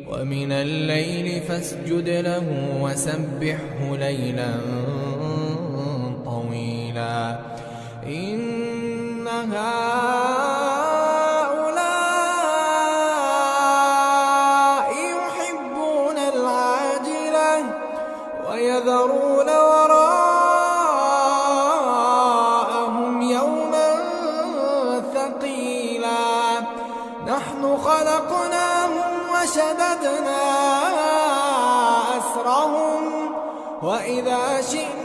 ومن الليل فاسجد له وسبحه ليلا طويلا إن هؤلاء يحبون العاجلة ويذرون وراءهم يوما ثقيلا نحن خلقناهم وشددنا أسرهم وإذا شئنا